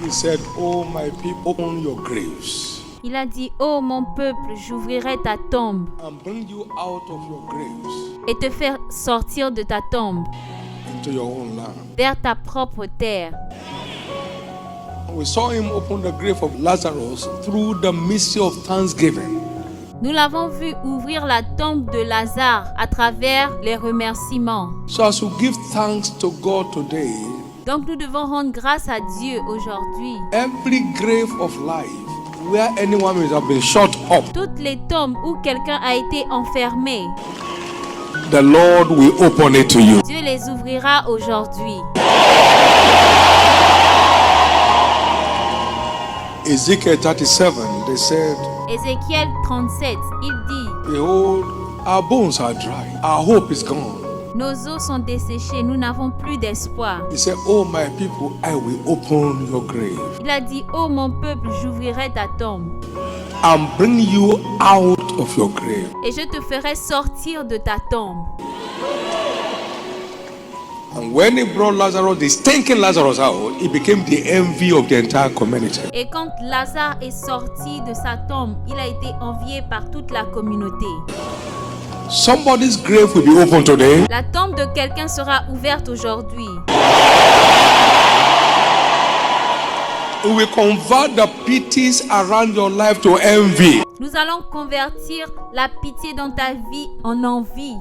He said, "Oh my people, open your graves Il a dit, ô mon peuple, j'ouvrirai ta tombe and bring you out of your graves et te faire sortir de ta tombe into your own land." vers ta propre terre. We saw him open the grave of Lazarus through the mystery of thanksgiving. Nous l'avons vu ouvrir la tombe de Lazare à travers les remerciements. So as we give thanks to God today, Donc nous devons rendre grâce à Dieu aujourd'hui. every grave of life where anyone may have been shut up, Toutes les tombes où quelqu'un a été enfermé, the Lord will open it to you. Dieu les ouvrira aujourd'hui. Ezekiel 37, they said, Ézéchiel 37, il dit, "Behold, our bones are dry, our hope is gone." nos os sont desséchés, nous n'avons plus d'espoir. He said, "Oh my people, I will open your grave Il a dit, ô mon peuple, j'ouvrirai ta tombe and bring you out of your grave." et je te ferai sortir de ta tombe. And when he brought Lazarus, the stinking Lazarus out, he became the envy of the entire community. Et quand Lazare est sorti de sa tombe, il a été envié par toute la communauté. Somebody's grave will be open today. La tombe de quelqu'un sera ouverte aujourd'hui. We will convert the pities around your life to envy. Nous allons convertir la pitié dans ta vie en envie.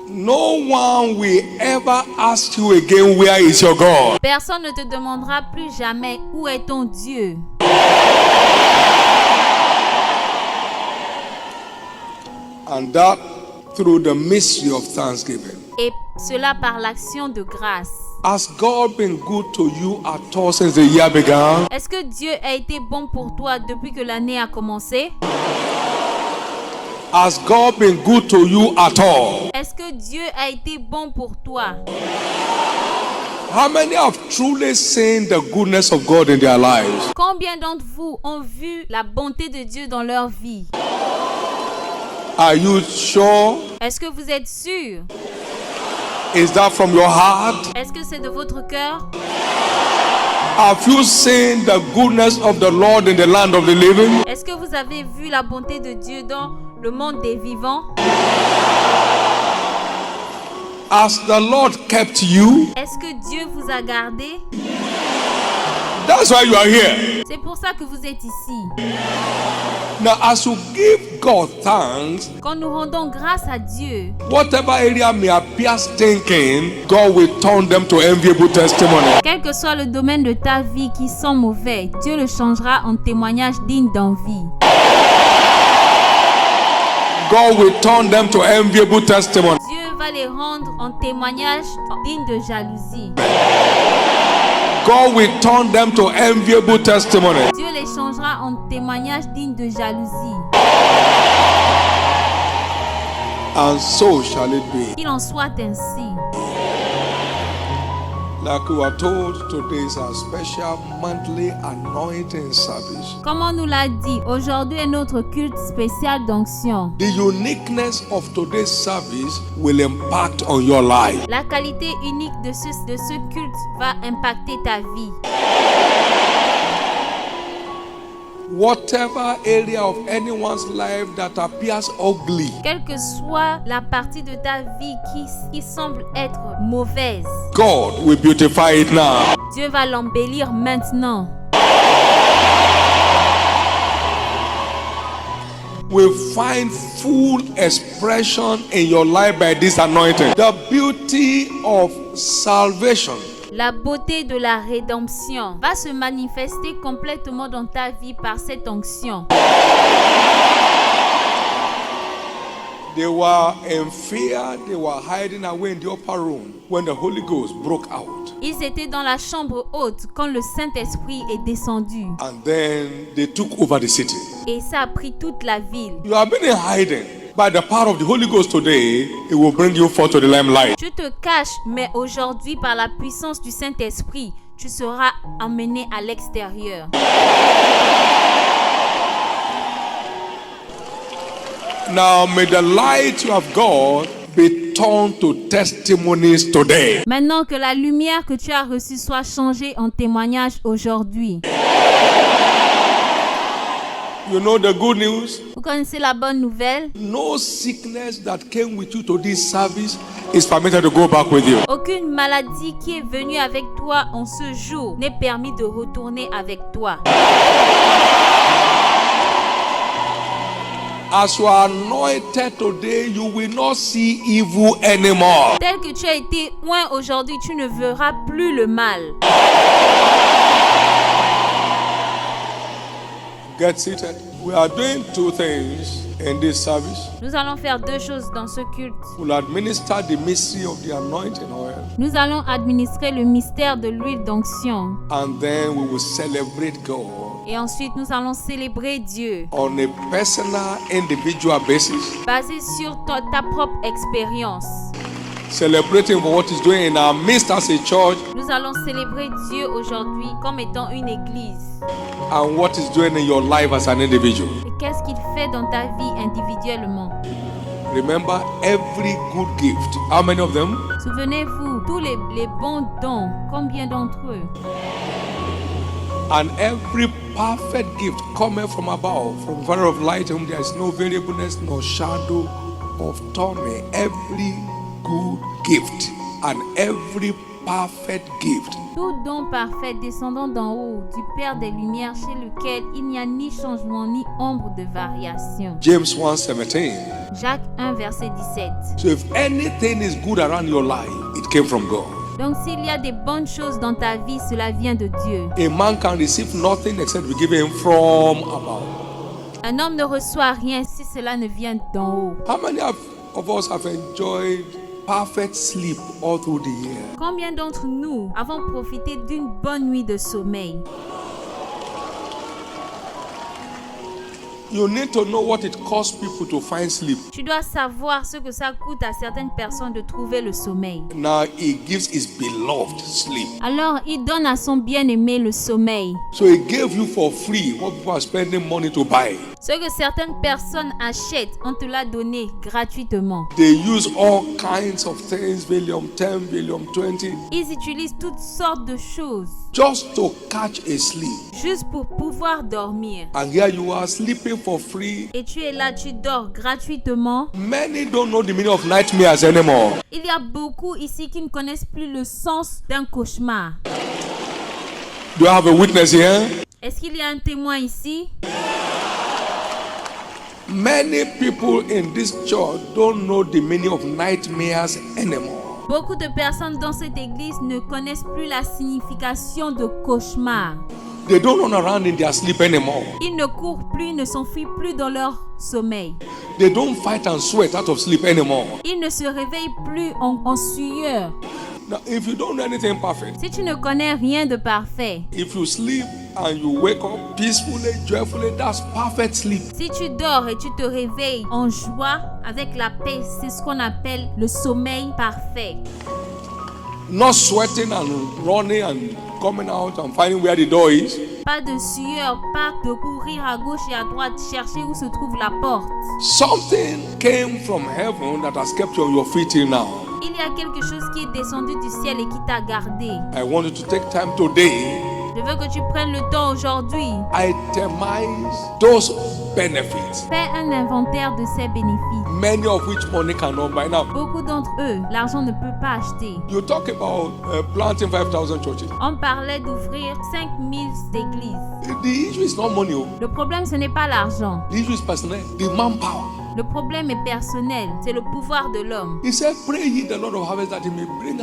No one will ever ask you again, "Where is your God?" Personne ne te demandera plus jamais où est ton Dieu. And that through the mystery of thanksgiving. Et cela par l'action de grâce. Has God been good to you at all since the year began? Est-ce que Dieu a été bon pour toi depuis que l'année a commencé? Has God been good to you at all? Est-ce que Dieu a été bon pour toi? How many have truly seen the goodness of God in their lives? Combien d'entre vous ont vu la bonté de Dieu dans leur vie? Are you sure? Est-ce que vous êtes sûr? Is that from your heart? Est-ce que c'est de votre cœur? Have you seen the goodness of the Lord in the land of the living? Est-ce que vous avez vu la bonté de Dieu dans le monde des vivants? Has the Lord kept you? Est-ce que Dieu vous a gardé? That's why you are here. C'est pour ça que vous êtes ici. Now, as you give God thanks, Quand nous rendons grâce à Dieu, whatever area may appear stinking, God will turn them to enviable testimony. quel que soit le domaine de ta vie qui sent mauvais, Dieu le changera en témoignage digne d'envie. God will turn them to enviable testimony. Dieu va les rendre en témoignage digne de jalousie. God will turn them to enviable testimony. Dieu les changera en témoignage digne de jalousie. And so shall it be. Qu'il en soit ainsi. Like we were told, today is our special monthly anointing service. Comme on nous l'a dit, aujourd'hui est notre culte spécial d'onction. The uniqueness of today's service will impact on your life. La qualité unique de ce culte va impacter ta vie. Whatever area of anyone's life that appears ugly, Quelle que soit la partie de ta vie qui semble être mauvaise, God will beautify it now. Dieu va l'embellir maintenant. Will find full expression in your life by this anointing. The beauty of salvation La beauté de la rédemption va se manifester complètement dans ta vie par cette onction. They were in fear, they were hiding away in the upper room when the Holy Ghost broke out. Ils étaient dans la chambre haute quand le Saint-Esprit est descendu. And then they took over the city. Et ça a pris toute la ville. You have been in hiding. By the power of the Holy Ghost today, it will bring you forth to the limelight. Tu te caches, mais aujourd'hui, par la puissance du Saint-Esprit, tu seras emmené à l'extérieur. Now may the light you have got be turn to testimonies today. Maintenant que la lumière que tu as reçue soit changée en témoignage aujourd'hui. You know the good news? Vous connaissez la bonne nouvelle? No sickness that came with you to this service is permitted to go back with you. Aucune maladie qui est venue avec toi en ce jour n'est permis de retourner avec toi. As you are anointed today, you will not see evil anymore. Tel que tu as été oint aujourd'hui, tu ne verras plus le mal. Get seated. We are doing two things in this service. Nous allons faire deux choses dans ce culte. We'll administer the mystery of the anointing oil, Nous allons administrer le mystère de l'huile d'onction. and then we will celebrate God Et ensuite, nous allons célébrer Dieu, on a personal, individual basis, basé sur ta propre expérience. celebrating for what He's doing in our midst as a church Nous allons célébrer Dieu aujourd'hui comme étant une église. and what He's doing in your life as an individual. Et qu'est-ce qu'il fait dans ta vie individuellement? Remember every good gift. How many of them? Souvenez-vous, tous les bons dons, combien d'entre eux? And every perfect gift cometh from above, from the Father of light, whom there is no variableness nor shadow of turning. Every good gift and every perfect gift Tout don parfait descendant d'en haut, du Père des Lumières, chez lequel il n'y a ni changement ni ombre de variation. James 1:17. Jacques 1, verset 17. So if anything is good around your life, it came from God. Donc s'il y a des bonnes choses dans ta vie, cela vient de Dieu. A man can receive nothing except we give him from above. Un homme ne reçoit rien si cela ne vient d'en haut. How many of us have enjoyed perfect sleep all through the year? Combien d'entre nous avons profité d'une bonne nuit de sommeil? You need to know what it costs people to find sleep. Tu dois savoir ce que ça coûte à certaines personnes de trouver le sommeil. Now He gives His beloved sleep. Alors, il donne à son bien-aimé le sommeil. So He gave you for free what people are spending money to buy. Ce que certaines personnes achètent, on te l'a donné gratuitement. They use all kinds of things, volume 10, volume 20, Ils utilisent toutes sortes de choses just to catch a sleep. juste pour pouvoir dormir. And here you are sleeping for free. Et tu es là, tu dors gratuitement. Many don't know the meaning of nightmares anymore. Il y a beaucoup ici qui ne connaissent plus le sens d'un cauchemar. Do I have a witness here? Est-ce qu'il y a un témoin ici? Many people in this church don't know the meaning of nightmares anymore. Beaucoup de personnes dans cette église ne connaissent plus la signification de cauchemar. They don't run around in their sleep anymore. Ils ne courent plus, ne s'enfuient plus dans leur sommeil. They don't fight and sweat out of sleep anymore. Ils ne se réveillent plus en sueur. Now, if you don't know anything perfect, Si tu ne connais rien de parfait, if you sleep and you wake up peacefully, joyfully, that's perfect sleep. si tu dors et tu te réveilles en joie, avec la paix, c'est ce qu'on appelle le sommeil parfait. Not sweating and running and coming out and finding where the door is. Pas de sueur, pas de courir à gauche et à droite, chercher où se trouve la porte. Something came from heaven that has kept you on your feet till now. Il y a quelque chose qui est descendu du ciel et qui t'a gardé. I want you to take time today, Je veux que tu prennes le temps aujourd'hui. itemize those benefits, Fais un inventaire de ces bénéfices. many of which money cannot buy. Now, Beaucoup d'entre eux, l'argent ne peut pas acheter. you talk about planting 5,000 churches. On parlait d'ouvrir 5000 églises. The issue is not money. Le problème, ce n'est pas l'argent. The issue is personnel, the manpower. Le problème est personnel. C'est le pouvoir de l'homme. He said, pray ye the Lord of harvest that he may bring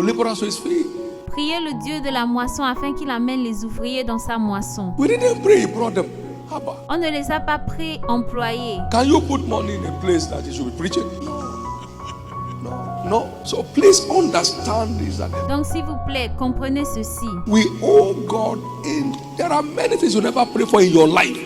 laborers to his field. Priez le Dieu de la moisson afin qu'il amène les ouvriers dans sa moisson. We didn't pray, he brought them. Haba. On ne les a pas pré-employés. Can you put money in a place that he should be preaching? No. So please understand this. That Donc s'il vous plaît, comprenez ceci. we owe God in. There are many things you never pray for in your life.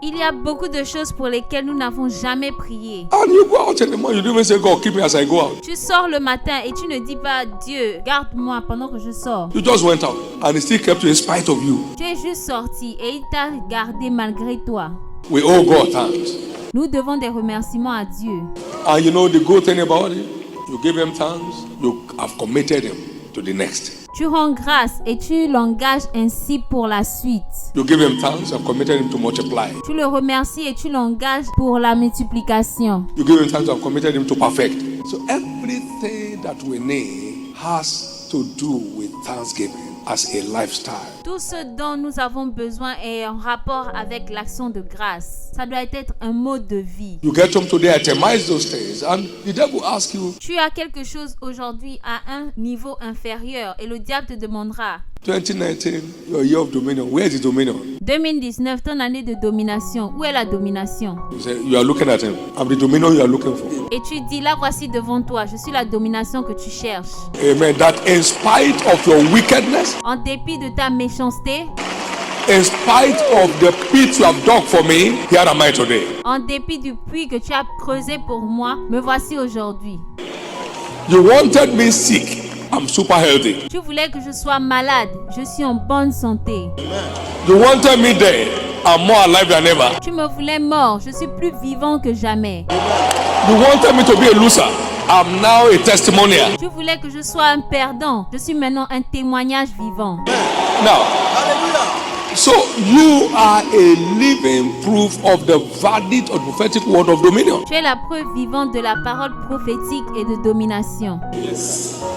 Il y a beaucoup de choses pour lesquelles nous n'avons jamais prié. And you go out in the morning, you don't even say, God, keep me as I go out. Tu sors le matin et tu ne dis pas Dieu, garde-moi pendant que je sors. You just went out and he still kept you in spite of you. Tu es juste sorti et il t'a gardé malgré toi. We owe God thanks. Nous devons des remerciements à Dieu. And you know the good thing about it? You give him thanks, you have committed him to the next. Tu rends grâce et tu l'engages ainsi pour la suite. You give him thanks, you have committed him to multiply. Tu le remercies et tu l'engages pour la multiplication. You give him thanks, you have committed him to perfect. So everything that we need has to do with thanksgiving as a lifestyle. Tout ce dont nous avons besoin est en rapport avec l'action de grâce. Ça doit être un mode de vie. You get home today, itemize those things, and the devil asks you, Tu as quelque chose aujourd'hui à un niveau inférieur et le diable te demandera. 2019, your year of dominion, where is the dominion? 2019, ton année de domination. Où est la domination? You say, you are looking at him. I'm the dominion you are looking for. Et tu dis, là voici devant toi, je suis la domination que tu cherches. Amen. That in spite of your wickedness, En dépit de ta méchanceté, in spite of the pit you have dug for me, here am I today. en dépit du puits que tu as creusé pour moi, me voici aujourd'hui. You wanted me sick. I'm super healthy. Tu voulais que je sois malade, je suis en bonne santé. You wanted me dead. I'm more alive than ever. Tu me voulais mort, je suis plus vivant que jamais. You wanted me to be a loser. I'm now a testimonial. Tu voulais que je sois un perdant, je suis maintenant un témoignage vivant. Now, so you are a living proof of the verdict of the prophetic word of dominion. Tu es la preuve vivante de la parole prophétique et de domination.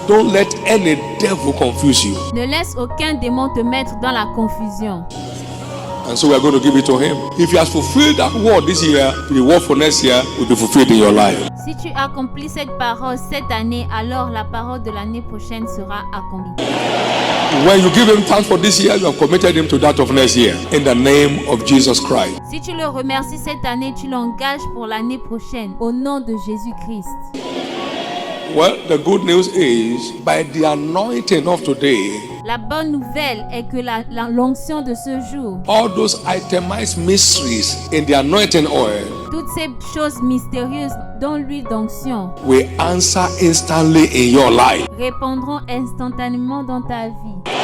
Don't let any devil confuse you. Ne laisse aucun démon te mettre dans la confusion. And so we are going to give it to him. If he has fulfilled that word this year, the word for next year will be fulfilled in your life. Si tu accomplis cette parole cette année, alors la parole de l'année prochaine sera accomplie. When you give him thanks for this year, you have committed him to that of next year. In the name of Jesus Christ. Si tu le remercies cette année, tu l'engages pour l'année prochaine, au nom de Jésus-Christ. Well, the good news is, by the anointing of today, La bonne nouvelle est que l'onction de ce jour, all those itemized mysteries in the anointing oil toutes ces choses mystérieuses dans l'huile d'onction, will answer instantly in your life. répondront instantanément dans ta vie.